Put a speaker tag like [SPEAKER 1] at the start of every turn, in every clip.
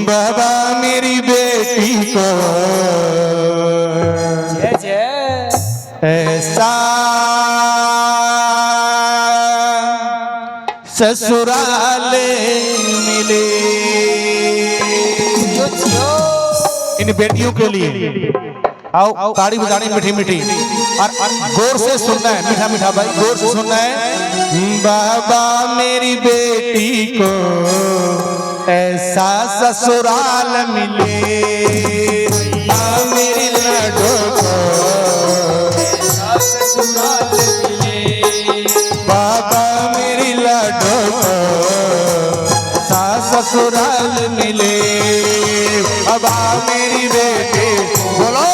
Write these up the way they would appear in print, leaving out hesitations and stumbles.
[SPEAKER 1] बाबा मेरी बेटी को ऐसा ससुराल मिले। इन बेटियों के लिए आओ ताड़ी बजानी मीठी मीठी और गौर से सुनना है, मीठा मीठा भाई गौर से सुनना है। बाबा मेरी बेटी को ऐसा ससुराल मिले, मेरी लाडो को ऐसा ससुराल मिले, बाबा मेरी लाडो को ऐसा ससुराल मिले। बाबा मेरी बेटी बोलो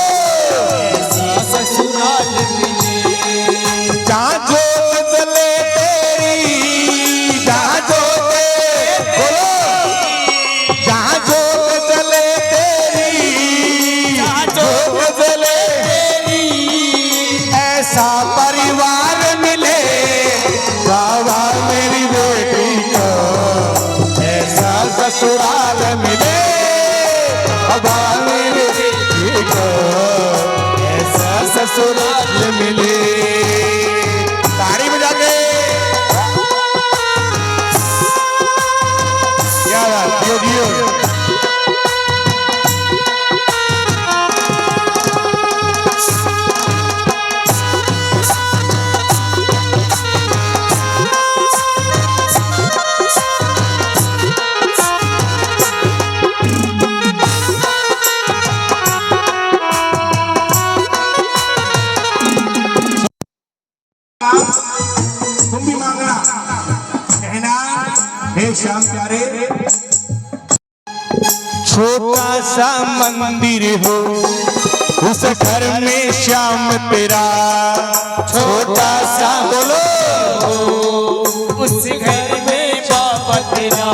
[SPEAKER 1] ऐसा ससुराल मिले। जहाँ जोत जले तेरी, जहाँ जोत बोलो जहाँ जोत जले तेरी, जहाँ जोत जले तेरी, ऐसा परिवार मिले। बाबा मेरी बेटी को ऐसा ससुराल मिले। बाबा मेरी बेटी को ऐसा ससुराल मिले। ताड़ी बजा के क्या बात योगियो। तुम भी मांगना, कहना हे श्याम प्यारे। छोटा सा मंदिर हो उस घर में श्याम तेरा, छोटा सा बोलो
[SPEAKER 2] उस घर में बाबा तेरा।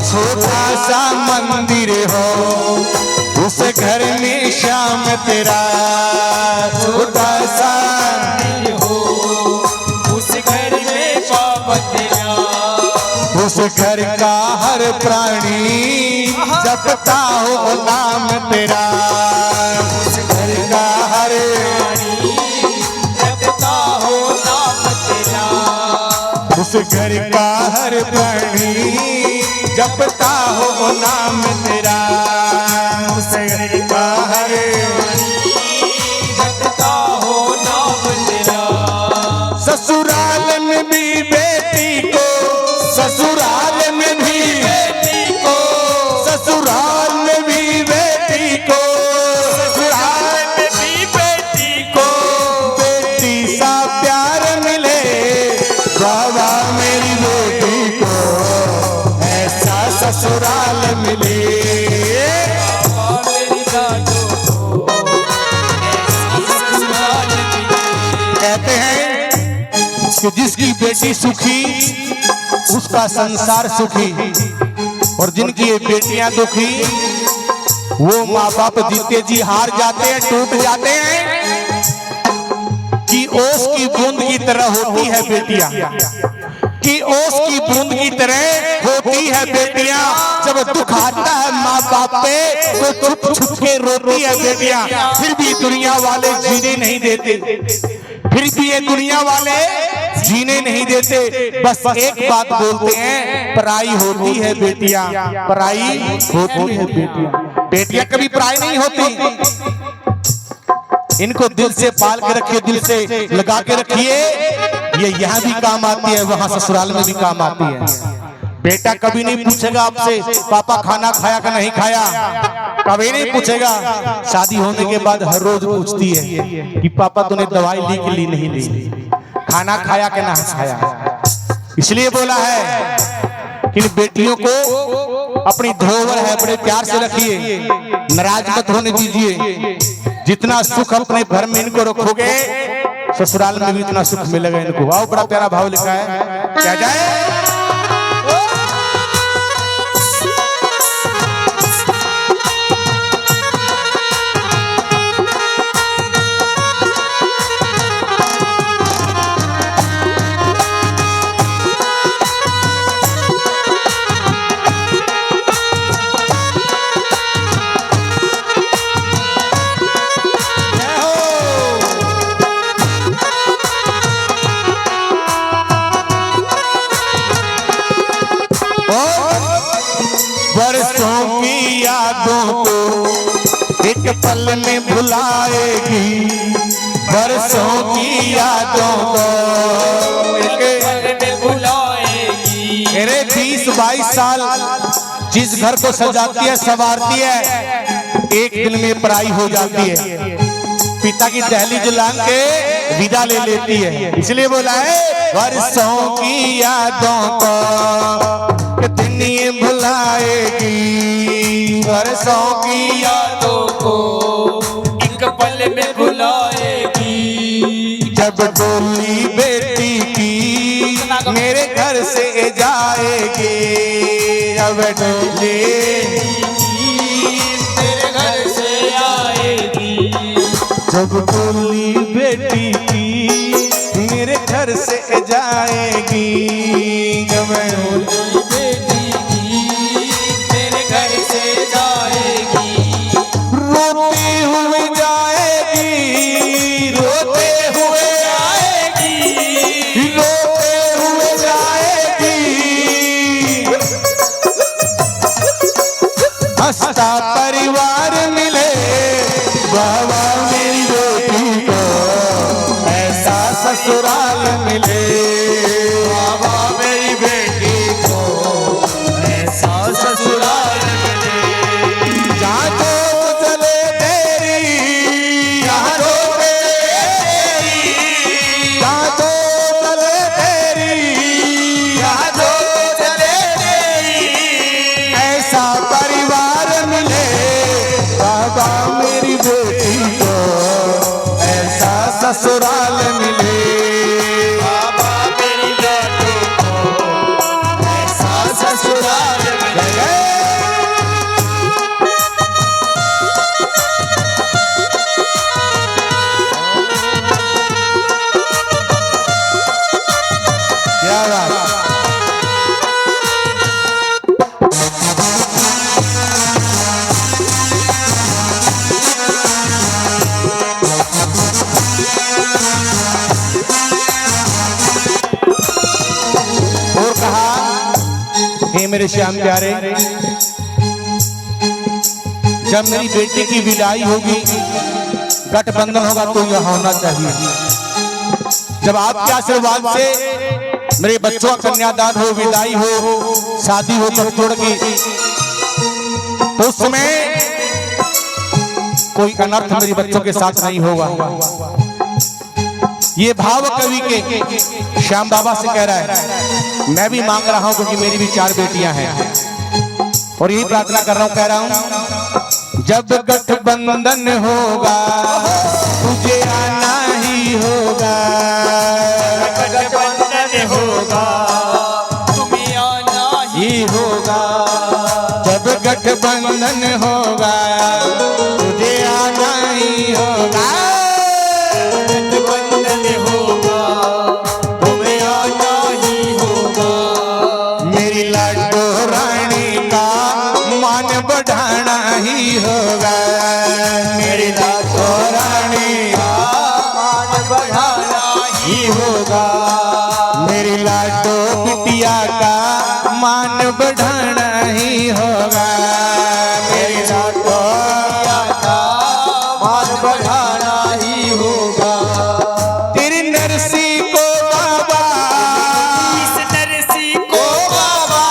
[SPEAKER 1] छोटा सा मंदिर हो उस घर में श्याम तेरा, छोटा सा उस घर का हर प्राणी जपता हो नाम तेरा, उस घर का हर प्राणी
[SPEAKER 2] जपता हो नाम तेरा।
[SPEAKER 1] उस घर का हर प्राणी जपता हो नाम तेरा, उस घर का हर
[SPEAKER 2] प्राणी जपता हो नाम तेरा।
[SPEAKER 1] ससुराल में भी बेटी को, ससुराल में भी बेटी को, ससुराल में भी बेटी को, ससुराल में भी बेटी को बेटी सा प्यार मिले। बाबा मेरी बेटी को ऐसा ससुराल मिले।
[SPEAKER 2] बाबा मेरी लाडो को ऐसा ससुराल मिले।
[SPEAKER 1] कहते हैं कि जिसकी बेटी सुखी उसका संसार सुखी, और जिनकी ये बेटियां दुखी वो माँ बाप जीते जी हार जाते हैं, टूट जाते हैं। कि ओस की बूंद की तरह होती है बेटियां, कि ओस की बूंद की तरह होती है बेटियां। जब दुख आता है माँ बाप पे तो छुप छुप के रोती है बेटियां। फिर भी दुनिया वाले जीने नहीं देते, फिर भी ये दुनिया वाले जीने नहीं देते। बस एक बात बोलते हैं, पराई होती है बेटियां, पराई होती है बेटियां। बेटियां कभी पराई नहीं होती। इनको दिल से पाल के रखिए, दिल से लगा के रखिए। ये यहाँ भी काम आती है, वहां ससुराल में भी काम आती है। बेटा कभी नहीं पूछेगा आपसे पापा खाना खाया कि नहीं खाया, कभी नहीं पूछेगा। शादी होने के बाद हर रोज पूछती है कि पापा तूने दवाई ली कि ली नहीं ली, खाना खाया कि ना खाया। इसलिए बोला है कि बेटियों को अपनी धरोहर है बड़े प्यार से रखिए, नाराज मत होने दीजिए। जितना सुख अपने घर में इनको रखोगे ससुराल में भी इतना सुख मिलेगा इनको। आओ बड़ा प्यारा भाव लिखा है, क्या जाए बरसों की यादों को एक पल में भुलाएगी, बरसों की यादों को एक
[SPEAKER 2] पल में भुलाएगी।
[SPEAKER 1] मेरे 20-22 साल जिस घर को सजाती है संवारती है, एक दिन में पराई हो जाती है। पिता की दहलीज लांघ के विदा ले लेती है। इसलिए बोला है बरसों की यादों को दिन ये भुलाएगी, बरसों की
[SPEAKER 2] यादों को एक पल में भुलाएगी।
[SPEAKER 1] जब डोली बेटी की मेरे घर से जाएगी, जब डोली
[SPEAKER 2] तेरे घर से आएगी।
[SPEAKER 1] जब डोली बेटी की मेरे घर से जाएगी, जब
[SPEAKER 2] बेटी की तेरे घर से जाएगी।
[SPEAKER 1] रोते हुए जाएगी, रोते हुए
[SPEAKER 2] आएगी।
[SPEAKER 1] रोते हुए जाएगी, हंसता परिवार मिले बाबा मेरी बेटी को, ऐसा ससुराल मिले बाबा मेरी बेटी को, ऐसा ससुराल मिले। जहाँ तो चले तेरी, जहाँ तो तेरी, जहाँ तो चले तेरी, जहाँ तो चले तेरी, ऐसा परिवार मिले बाबा मेरी बेटी को, ऐसा ससुराल मिले
[SPEAKER 2] बाबा मेरी बेटी को ऐसा ससुराल मिले।
[SPEAKER 1] क्या बात। और कहा हे मेरे श्याम प्यारे, जब मेरी बेटी की विदाई होगी, गठबंधन होगा तो यह होना चाहिए। जब आपके आशीर्वाद से मेरे बच्चों का कन्यादान हो, विदाई हो, शादी हो तोड़ की, तो उस समय कोई अनर्थ मेरे बच्चों के साथ नहीं होगा। ये भाव कवि के श्याम बाबा से कह रहा है। मैं भी मांग रहा हूं क्योंकि मेरी भी 4 बेटियां हैं और यही प्रार्थना कर रहा हूं, कह रहा हूं जब गठबंधन होगा तुझे आना ही होगा,
[SPEAKER 2] गठबंधन होगा तुम्हें आना ही
[SPEAKER 1] होगा। जब गठबंधन होगा तुझे आना ही होगा,
[SPEAKER 2] गठबंधन होगा तुम्हें आना ही होगा।
[SPEAKER 1] मेरी लाडो रानी का मान बढ़ाना ही होगा, मेरी लाडो रानी का
[SPEAKER 2] मान बढ़ाना ही
[SPEAKER 1] ही होगा, मेरी लाडो बिटिया का मान बढ़ाना ही होगा, मेरी लाडो
[SPEAKER 2] का मान बढ़ाना ही होगा।
[SPEAKER 1] तेरी नरसी को बाबा,
[SPEAKER 2] इस नरसी को बाबा,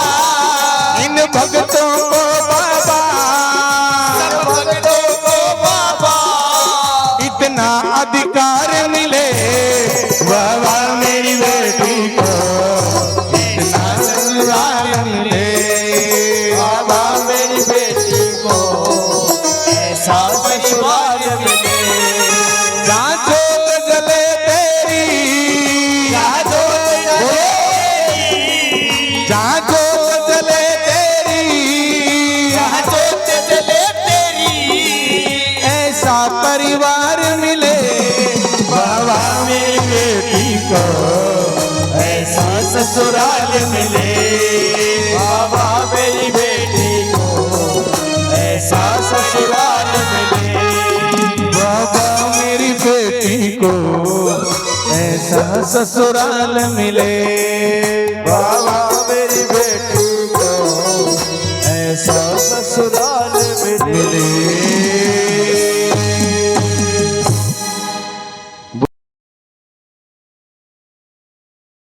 [SPEAKER 1] इन भक्तों को बाबा,
[SPEAKER 2] सब भक्तों को बाबा,
[SPEAKER 1] इतना अधिकार मिले बाबा मेरी बेटी को, इतना ससुराल मिले
[SPEAKER 2] बाबा मेरी बेटी को ऐसा ससुराल मिले।
[SPEAKER 1] जहाँ जोत जले तेरी,
[SPEAKER 2] जहाँ जोत जले
[SPEAKER 1] जहाँ जोत जले तेरी,
[SPEAKER 2] जहाँ जोत जले तेरी,
[SPEAKER 1] ऐसा परिवार मिले बाबा मेरी बेटी को, ऐसा ससुराल मिले
[SPEAKER 2] बाबा मेरी बेटी को ऐसा ससुराल मिले।
[SPEAKER 1] बाबा मेरी बेटी को ऐसा ससुराल मिले, बाबा